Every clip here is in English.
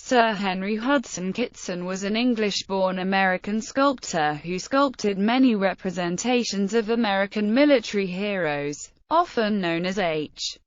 Sir Henry Hudson Kitson was an English-born American sculptor who sculpted many representations of American military heroes, often known as H.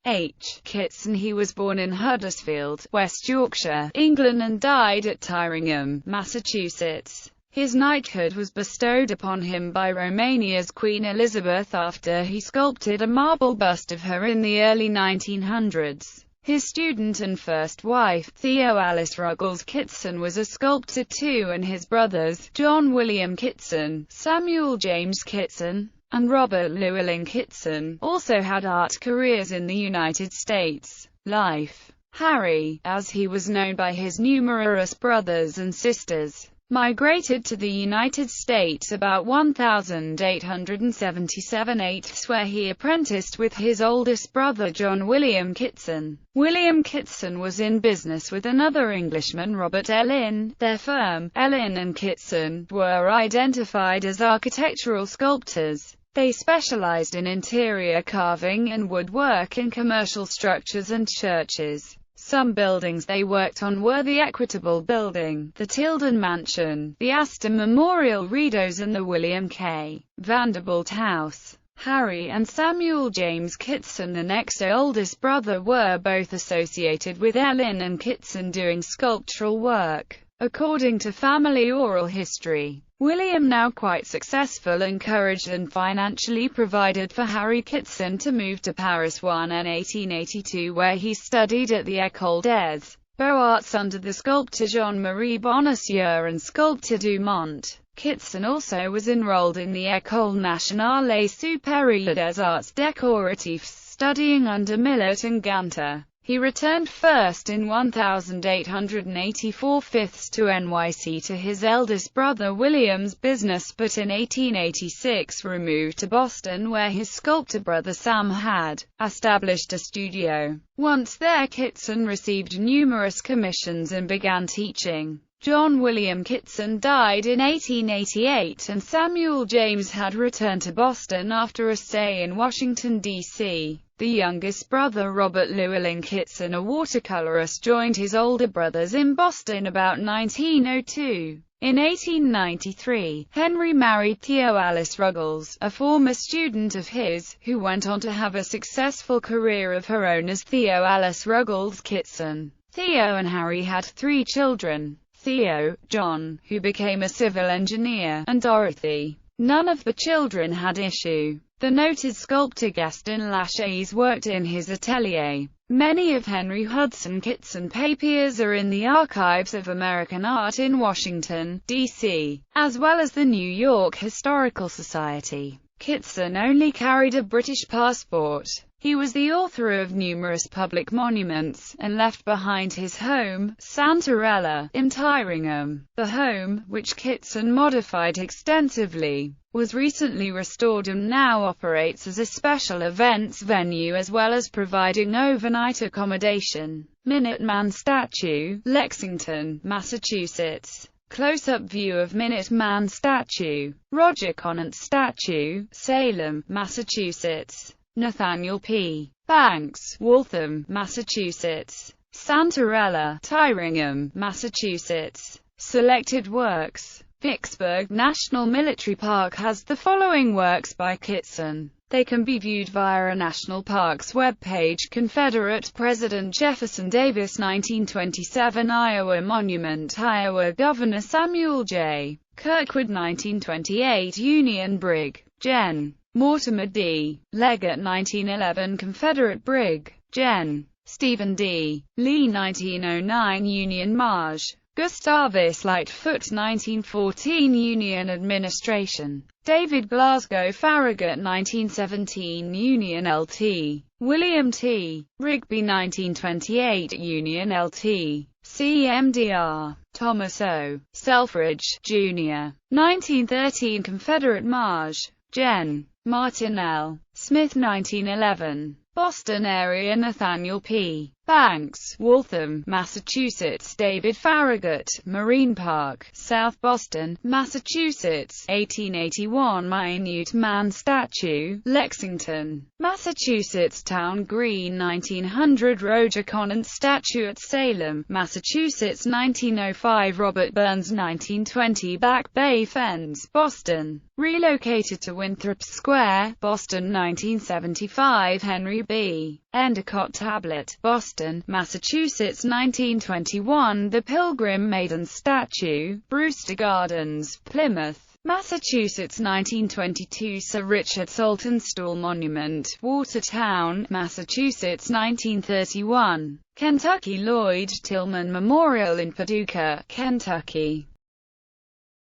Kitson. He was born in Huddersfield, West Yorkshire, England and died at Tyringham, Massachusetts. His knighthood was bestowed upon him by Romania's Queen Elizabeth after he sculpted a marble bust of her in the early 1900s. His student and first wife, Theo Alice Ruggles Kitson, was a sculptor too, and his brothers, John William Kitson, Samuel James Kitson, and Robert Llewellyn Kitson, also had art careers in the United States. Life. Harry, as he was known by his numerous brothers and sisters, migrated to the United States about 1877, where he apprenticed with his oldest brother John William Kitson. William Kitson was in business with another Englishman, Robert Ellin. Their firm, Ellin and Kitson, were identified as architectural sculptors. They specialized in interior carving and woodwork in commercial structures and churches. Some buildings they worked on were the Equitable Building, the Tilden Mansion, the Astor Memorial Rideaux and the William K. Vanderbilt House. Harry and Samuel James Kitson, the next oldest brother, were both associated with Ellin and Kitson doing sculptural work. According to family oral history, William, now quite successful, encouraged and financially provided for Harry Kitson to move to Paris in 1882, where he studied at the École des Beaux-Arts under the sculptor Jean-Marie Bonacieux and sculptor Dumont. Kitson also was enrolled in the École Nationale Supérieure des Arts Décoratifs, studying under Millet and Ganter. He returned first in 1884 to NYC to his eldest brother William's business, but in 1886 removed to Boston, where his sculptor brother Sam had established a studio. Once there, Kitson received numerous commissions and began teaching. John William Kitson died in 1888, and Samuel James had returned to Boston after a stay in Washington, D.C. The youngest brother, Robert Llewellyn Kitson, a watercolorist, joined his older brothers in Boston about 1902. In 1893, Henry married Theo Alice Ruggles, a former student of his, who went on to have a successful career of her own as Theo Alice Ruggles Kitson. Theo and Harry had 3 children: Theo, John, who became a civil engineer, and Dorothy. None of the children had issue. The noted sculptor Gaston Lachaise worked in his atelier. Many of Henry Hudson Kitson papiers are in the Archives of American Art in Washington, D.C., as well as the New York Historical Society. Kitson only carried a British passport. He was the author of numerous public monuments, and left behind his home, Santarella, in Tyringham. The home, which Kitson modified extensively, was recently restored and now operates as a special events venue as well as providing overnight accommodation. Minuteman statue, Lexington, Massachusetts. Close-up view of Minuteman statue. Roger Conant statue, Salem, Massachusetts. Nathaniel P. Banks, Waltham, Massachusetts. Santarella, Tyringham, Massachusetts. Selected works. Vicksburg National Military Park has the following works by Kitson. They can be viewed via a National Parks webpage. Confederate President Jefferson Davis 1927 Iowa Monument, Iowa Governor Samuel J. Kirkwood 1928 Union Brig. Gen. Mortimer D. Leggett 1911 Confederate Brig. Gen. Stephen D. Lee 1909 Union Marge. Gustavus Lightfoot 1914 Union Administration. David Glasgow Farragut 1917 Union LT. William T. Rigby 1928 Union LT. CMDR. Thomas O. Selfridge, Jr. 1913 Confederate Marge. Gen. Martin L. Smith 1911. Boston area Nathaniel P. Banks, Waltham, Massachusetts. David Farragut, Marine Park, South Boston, Massachusetts, 1881. Minute Man statue, Lexington, Massachusetts. Town Green, 1900. Roger Conant statue at Salem, Massachusetts, 1905. Robert Burns, 1920. Back Bay Fens, Boston, relocated to Winthrop Square, Boston, 1975. Henry B. Endicott tablet, Boston, Massachusetts, 1921. The Pilgrim Maiden statue, Brewster Gardens, Plymouth, Massachusetts, 1922. Sir Richard Saltonstall monument, Watertown, Massachusetts, 1931. Kentucky. Lloyd Tillman Memorial in Paducah, Kentucky,